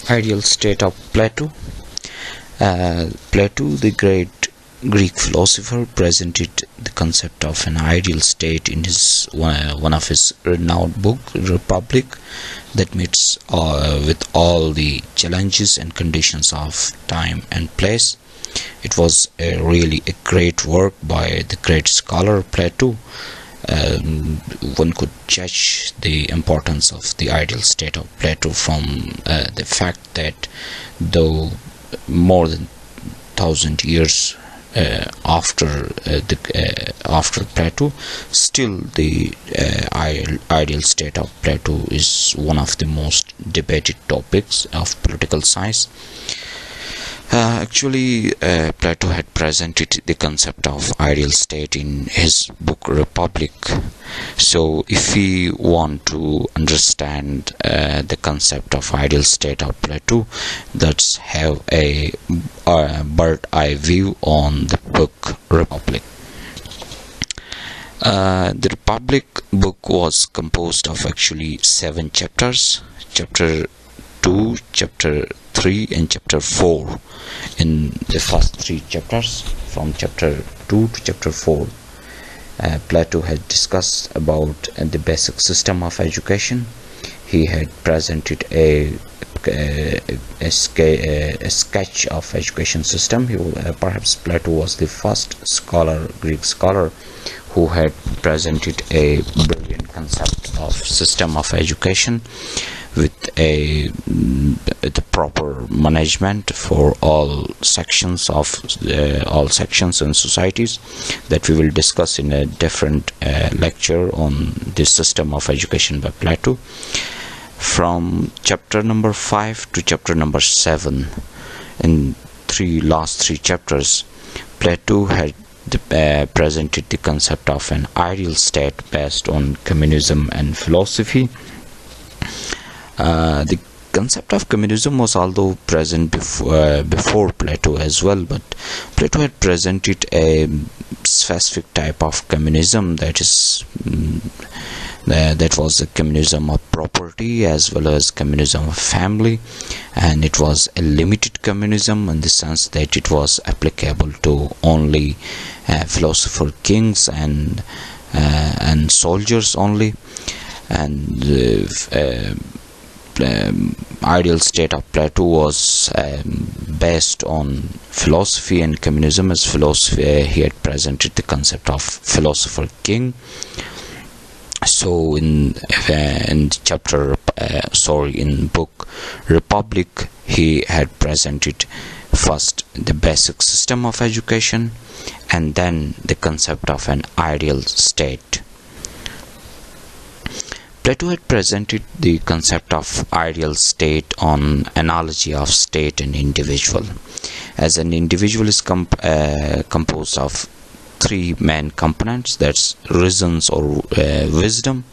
Ideal state of Plato. Plato, the great Greek philosopher, presented the concept of an ideal state in his one of his renowned book, Republic, that meets with all the challenges and conditions of time and place. It was really a great work by the great scholar Plato. One could judge the importance of the ideal state of Plato from the fact that though more than 1,000 years after Plato, still the ideal state of Plato is one of the most debated topics of political science. Plato had presented the concept of ideal state in his book Republic. So if we want to understand the concept of ideal state of Plato, let's have a bird eye view on the book Republic. The Republic book was composed of actually 7 chapters. Chapter 2, Chapter 3 and Chapter 4. In the first 3 chapters, from Chapter 2 to Chapter 4, Plato had discussed about the basic system of education. He had presented a sketch of education system. Perhaps Plato was the first Greek scholar, who had presented a brilliant concept of system of education with the proper management for all sections and societies that we will discuss in a different lecture on the system of education by Plato. From chapter number 5 to chapter number 7, in last three chapters, Plato had presented the concept of an ideal state based on communism and philosophy. The concept of communism was although present before Plato as well, but Plato had presented a specific type of communism, that was the communism of property as well as communism of family, and it was a limited communism in the sense that it was applicable to only philosopher kings and soldiers only. And ideal state of Plato was based on philosophy and communism. As philosophy, he had presented the concept of philosopher king. So in book Republic, he had presented first the basic system of education and then the concept of an ideal state. Plato had presented the concept of ideal state on analogy of state and individual, as an individual is composed of 3 main components, that's reasons or wisdom,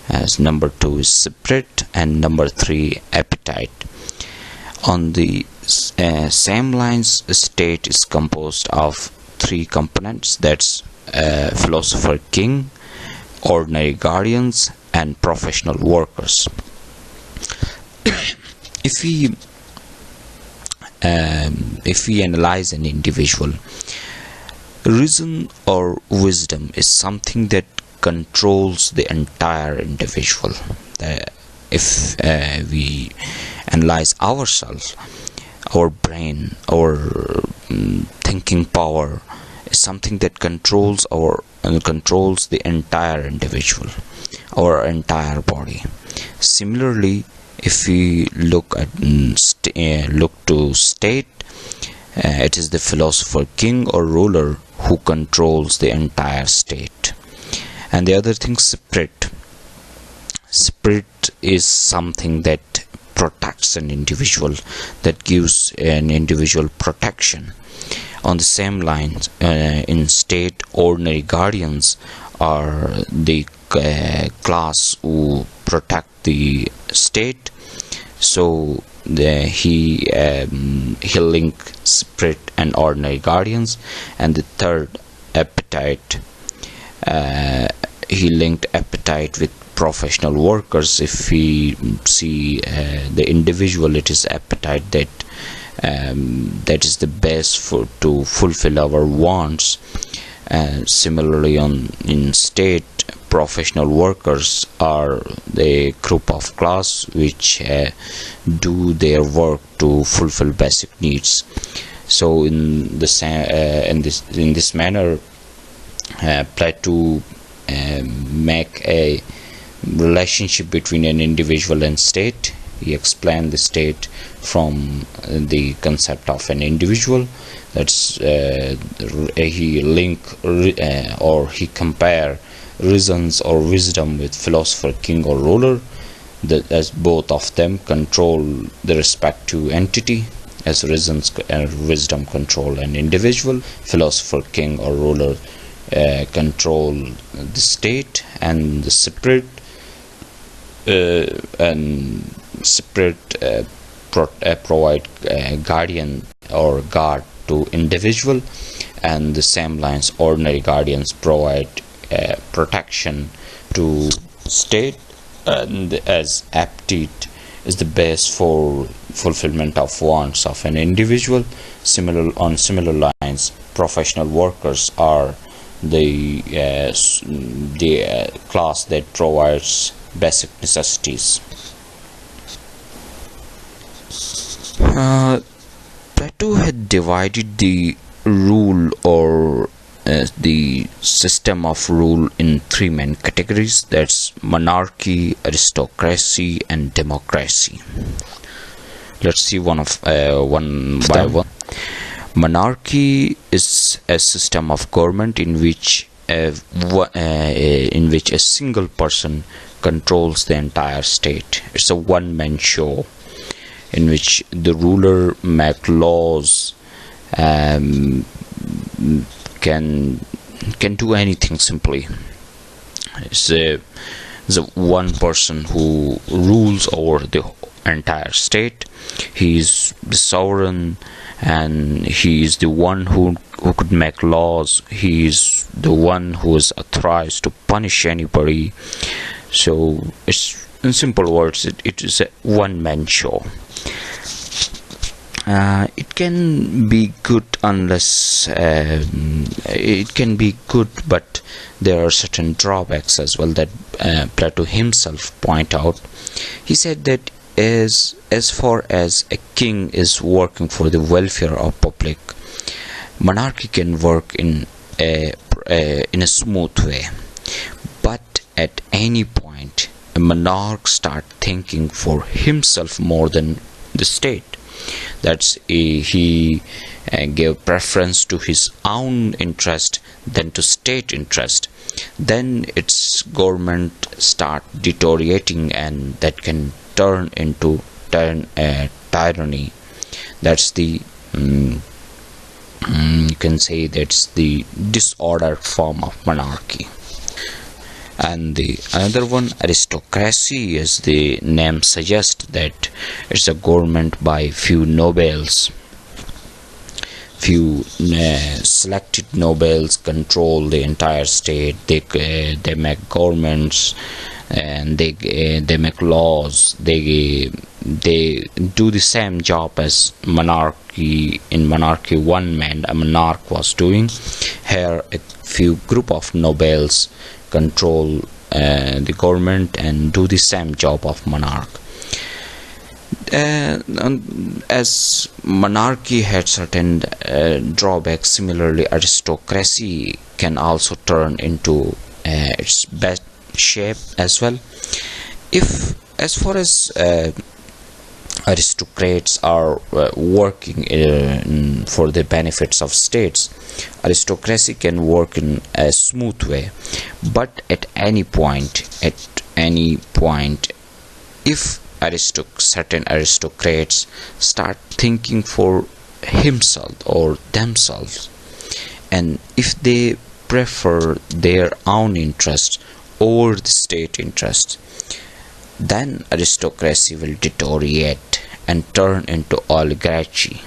as number 2 is spirit, and number 3 appetite. On the same lines, state is composed of 3 components, that's philosopher king, ordinary guardians, and professional workers. If we analyze an individual, reason or wisdom is something that controls the entire individual. If we analyze ourselves, our brain, our thinking power is something that controls the entire individual, our entire body. Similarly, if we look to state, it is the philosopher king or ruler who controls the entire state. And the other thing, spirit is something that protects an individual, that gives an individual protection. On the same lines, in state, ordinary guardians are the class who protect the state. So he linked spirit and ordinary guardians. And the third, appetite, he linked appetite with professional workers. If we see the individual, it is appetite that is the best for to fulfill our wants. Similarly, in state, professional workers are the group of class which do their work to fulfill basic needs. So in this manner, Plato make a relationship between an individual and state. He explained the state from the concept of an individual. That's he link or he compare reasons or wisdom with philosopher, king, or ruler, as both of them control the respective entity. As reasons and wisdom control an individual, philosopher, king, or ruler control the state, and the spirit provide guardian or guard to individual, and the same lines ordinary guardians provide protection to state, and as aptitude is the base for fulfillment of wants of an individual. On similar lines, professional workers are the class that provides basic necessities. Plato had divided the rule or the system of rule in three main categories. That's monarchy, aristocracy, and democracy. Let's see one by one. Monarchy is a system of government in which a single person controls the entire state. It's a one-man show in which the ruler make laws, can do anything simply. It's a one person who rules over the entire state. He is the sovereign, and he is the one who could make laws. He is the one who is authorized to punish anybody. So it's, in simple words, it is a one-man show. It can be good it can be good, but there are certain drawbacks as well that Plato himself point out. He said that as far as a king is working for the welfare of public, monarchy can work in a smooth way, but at any point a monarch start thinking for himself more than the state. That's he gave preference to his own interest than to state interest. Then its government start deteriorating, and that can turn into tyranny. That's the you can say that's the disordered form of monarchy. And the another one, aristocracy, as the name suggests, that it's a government by few nobles. Few selected nobles control the entire state. They make governments, and they make laws. They do the same job as monarchy. In monarchy, one man, a monarch, was doing. Here, a few group of nobles control the government and do the same job of monarch. As monarchy had certain drawbacks, similarly aristocracy can also turn into its best shape as well. If as far as aristocrats are working for the benefits of states, aristocracy can work in a smooth way, but at any point, if certain aristocrats start thinking for himself or themselves, and if they prefer their own interest over the state interest, then aristocracy will deteriorate and turn into oligarchy,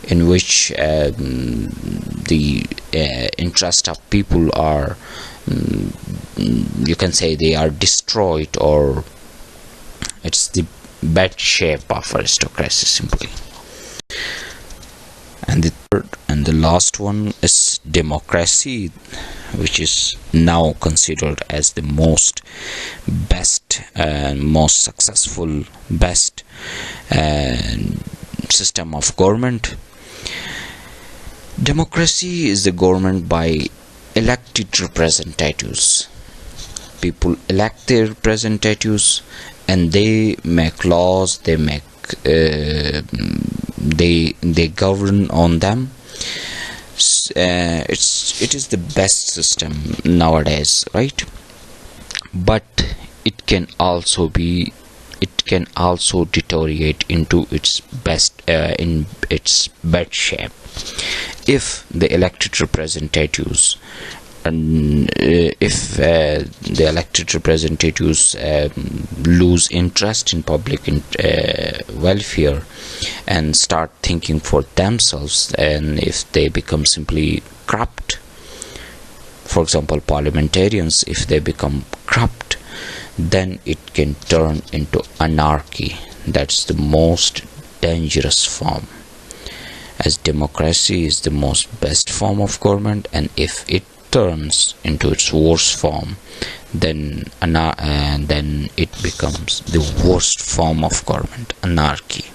in which the interest of people are you can say they are destroyed, or it's the bad shape of aristocracy simply. And the third and the last one is democracy, which is now considered as the most best and most successful, best system of government. Democracy is the government by elected representatives. People elect their representatives, and they make laws, they make they govern on them. It is the best system nowadays, right? But it can also deteriorate into its in its bad shape if the elected representatives lose interest in public welfare and start thinking for themselves, and if they become simply corrupt, for example parliamentarians, if they become corrupt, then it can turn into anarchy. That's the most dangerous form, as democracy is the most best form of government, and if it turns into its worst form, then it becomes the worst form of government, anarchy.